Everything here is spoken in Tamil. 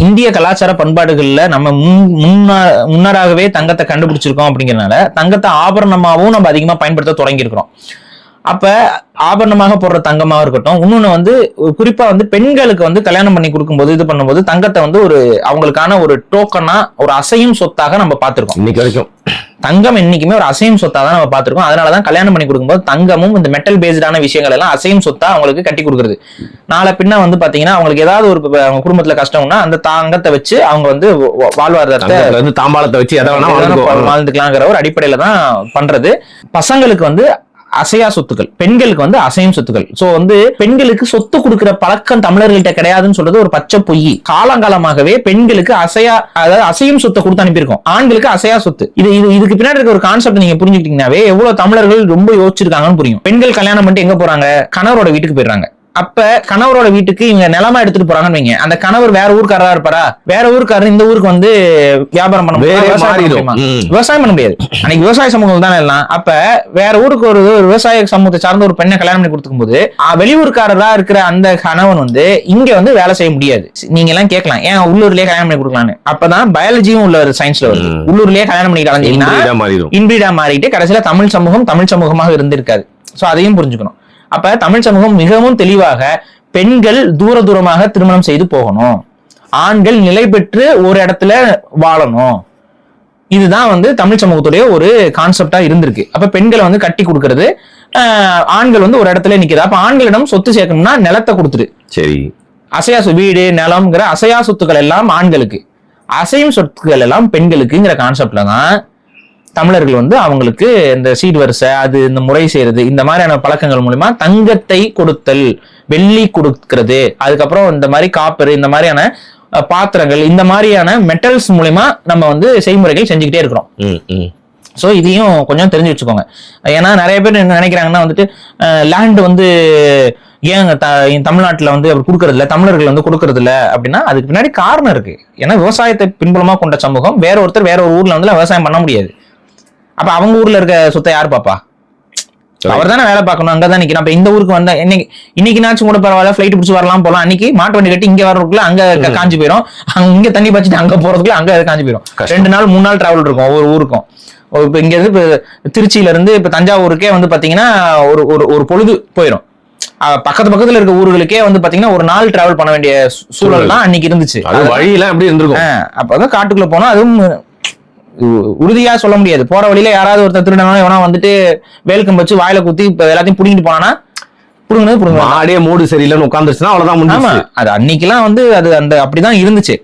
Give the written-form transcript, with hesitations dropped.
இந்திய கலாச்சார பண்பாடுகள்ல நம்ம முன்னராகவே தங்கத்தை கண்டுபிடிச்சிருக்கோம் அப்படிங்கறதுனால தங்கத்தை ஆபரணமாகவும் நம்ம அதிகமா பயன்படுத்த தொடங்கி இருக்கிறோம். அப்ப ஆபரணமாக போடுற தங்கமா இருக்கட்டும், இன்னொன்னு வந்து குறிப்பா வந்து பெண்களுக்கு வந்து கல்யாணம் பண்ணி கொடுக்கும்போது இது பண்ணும்போது தங்கத்தை வந்து ஒரு அவங்களுக்கான ஒரு டோக்கனா ஒரு அசையும் சொத்தாக நம்ம பார்த்திருக்கோம். இன்னைக்கு வரைக்கும் தங்கம் என்னைக்குமே ஒரு அசையும் சொத்தா தான் நம்ம பார்த்திருக்கோம். அதனாலதான் கல்யாணம் பண்ணி கொடுக்கும்போது தங்கமும் இந்த மெட்டல் பேஸ்டான விஷயங்கள் எல்லாம் அசையும் சொத்தா அவங்களுக்கு கட்டி கொடுக்குறது. நாளை பின்ன வந்து பாத்தீங்கன்னா அவங்களுக்கு ஏதாவது ஒரு அவங்க குடும்பத்துல கஷ்டம்னா அந்த தங்கத்தை வச்சு அவங்க வந்து வாழ்வாதாரத்தை தாம்பாளத்தை வச்சு வாழ்ந்துக்கலாங்கிற ஒரு அடிப்படையில தான் பண்றது. பசங்களுக்கு வந்து அசையா சொத்துக்கள், பெண்களுக்கு வந்து அசையும் சொத்துக்கள். சோ வந்து பெண்களுக்கு சொத்து கொடுக்கிற பழக்கம் தமிழர்கள்ட்ட கிடையாதுன்னு சொல்றது ஒரு பச்சை பொய். காலங்காலமாகவே பெண்களுக்கு அதாவது அசையும் சொத்தை கொடுத்து அனுப்பியிருக்கோம், ஆண்களுக்கு அசையா சொத்து. இதுக்கு பின்னாடி இருக்க ஒரு கான்செப்ட் நீங்க புரிஞ்சுக்கிட்டீங்கன்னாவே எவ்வளவு தமிழர்கள் ரொம்ப யோசிச்சிருக்காங்கன்னு புரியும். பெண்கள் கல்யாணம் பண்ணிட்டு எங்க போறாங்க? கணவரோட வீட்டுக்கு போயிடுறாங்க. அப்ப கணவரோட வீட்டுக்கு இவங்க நிலமா எடுத்துட்டு போறாங்கன்னு வைங்க, அந்த கணவர் வேற ஊருக்காரரா இருப்பாரா? வேற ஊருக்காரர் இந்த ஊருக்கு வந்து வியாபாரம் பண்ண விவசாயம் பண்ண முடியாது. அன்னைக்கு விவசாய சமூகம் தானே எல்லாம். அப்ப வேற ஊருக்கு ஒரு விவசாய சமூகத்தை சார்ந்த ஒரு பெண்ணை கல்யாணம் பண்ணி கொடுத்துக்கும் போது வெளியூர்காரரா இருக்கிற அந்த கணவன் வந்து இங்க வந்து வேலை செய்ய முடியாது. நீங்க எல்லாம் கேட்கலாம், ஏன் உள்ளூர்லயே கல்யாணம் பண்ணி கொடுக்கலான்னு. அப்பதான் பயாலஜியும் உள்ள சயின்ஸ்ல வருது. உள்ளூர்லயே கல்யாணம் பண்ணி கலந்தீங்கன்னா இன்பிரீடா மாறிட்டு கடைசியில தமிழ் சமூகமாக இருந்திருக்காது. சோ அதையும் புரிஞ்சுக்கணும். அப்ப தமிழ் சமூகம் மிகவும் தெளிவாக பெண்கள் தூரமாக திருமணம் செய்து போகணும், ஆண்கள் நிலை பெற்று ஒரு இடத்துல வாழணும். இதுதான் வந்து தமிழ் சமூகத்துடைய ஒரு கான்செப்டா இருந்திருக்கு. அப்ப பெண்களை வந்து கட்டி கொடுக்கறது, ஆண்கள் வந்து ஒரு இடத்துல நிக்குது. அப்ப ஆண்களிடம் சொத்து சேர்க்கணும்னா நிலத்தை கொடுத்துரு. சரி, அசையா வீடு நிலம்ங்கிற அசையா சொத்துக்கள் எல்லாம் ஆண்களுக்கு, அசையும் சொத்துக்கள் எல்லாம் பெண்களுக்குங்கிற கான்செப்ட்ல தான் தமிழர்கள் வந்து அவங்களுக்கு இந்த சீட் வரிசை அது இந்த முறை செய்யறது இந்த மாதிரியான பழக்கங்கள் மூலமா தங்கத்தை கொடுத்தல், வெள்ளி கொடுக்கிறது, அதுக்கப்புறம் இந்த மாதிரி காப்பர், இந்த மாதிரியான பாத்திரங்கள், இந்த மாதிரியான மெட்டல்ஸ் மூலமா நம்ம வந்து செய்முறைகள் செஞ்சுக்கிட்டே இருக்கிறோம். சோ இதையும் கொஞ்சம் தெரிஞ்சு வச்சுக்கோங்க. ஏன்னா நிறைய பேர் என்ன நினைக்கிறாங்கன்னா வந்துட்டு லேண்ட் வந்து ஏன் தமிழ்நாட்டுல வந்து அப்படி கொடுக்கறது இல்ல, தமிழர்கள் வந்து கொடுக்கறது இல்ல அப்படின்னா அதுக்கு பின்னாடி காரணம் இருக்கு. ஏன்னா விவசாயத்தை பின்புலமா கொண்ட சமூகம் வேற ஒருத்தர் வேற ஒரு ஊர்ல வந்து விவசாயம் பண்ண முடியாது. அப்ப அவங்க ஊர்ல இருக்க சொத்தை யாரு பாப்பா? அவர் தானே வேலை பார்க்கணும், அங்கதான் நிக்கணும். அப்ப இந்த ஊருக்கு வந்தா இன்னைக்கு நாச்சும் கூட பரவாயில்ல, ஃபிளைட் பிடிச்சி வரலாம் போலாம். அன்னைக்கு மாட்டு வண்டி கட்டி இங்க வர்றதுக்குள்ள அங்க காஞ்சி போயிடும், இங்க தண்ணி பச்சிட்டு அங்க போறதுக்குள்ள அங்க காஞ்சி போயிடும். 2 நாள் 3 நாள் டிராவல் இருக்கும் ஒவ்வொரு ஊருக்கும். இப்ப இங்க இருந்து இப்ப திருச்சியில இருந்து இப்ப தஞ்சாவூருக்கே வந்து பாத்தீங்கன்னா ஒரு பொழுது போயிடும். பக்கத்துல இருக்க ஊர்களுக்கே வந்து பாத்தீங்கன்னா ஒரு நாள் டிராவல் பண்ண வேண்டிய சூழல் தான் அன்னைக்கு இருந்துச்சு. வழியெல்லாம் எப்படி இருந்திருக்கும். அப்பதான் காட்டுக்குள்ள போனா அதுவும் உறுதியா சொல்ல முடியாது. போற வழியில யாராவது ஒருத்தர் திருடனாலும் எவனா வந்துட்டு வேல்கம் வச்சு வாயில குத்தி எல்லாத்தையும் புடிங்கிட்டு போனானா புடுங்கினது மூடு சரியில்லைன்னு உட்காந்துருச்சுன்னா அவ்வளவுதான். அது அன்னைக்கெல்லாம் வந்து அது அந்த அப்படிதான் இருந்துச்சு.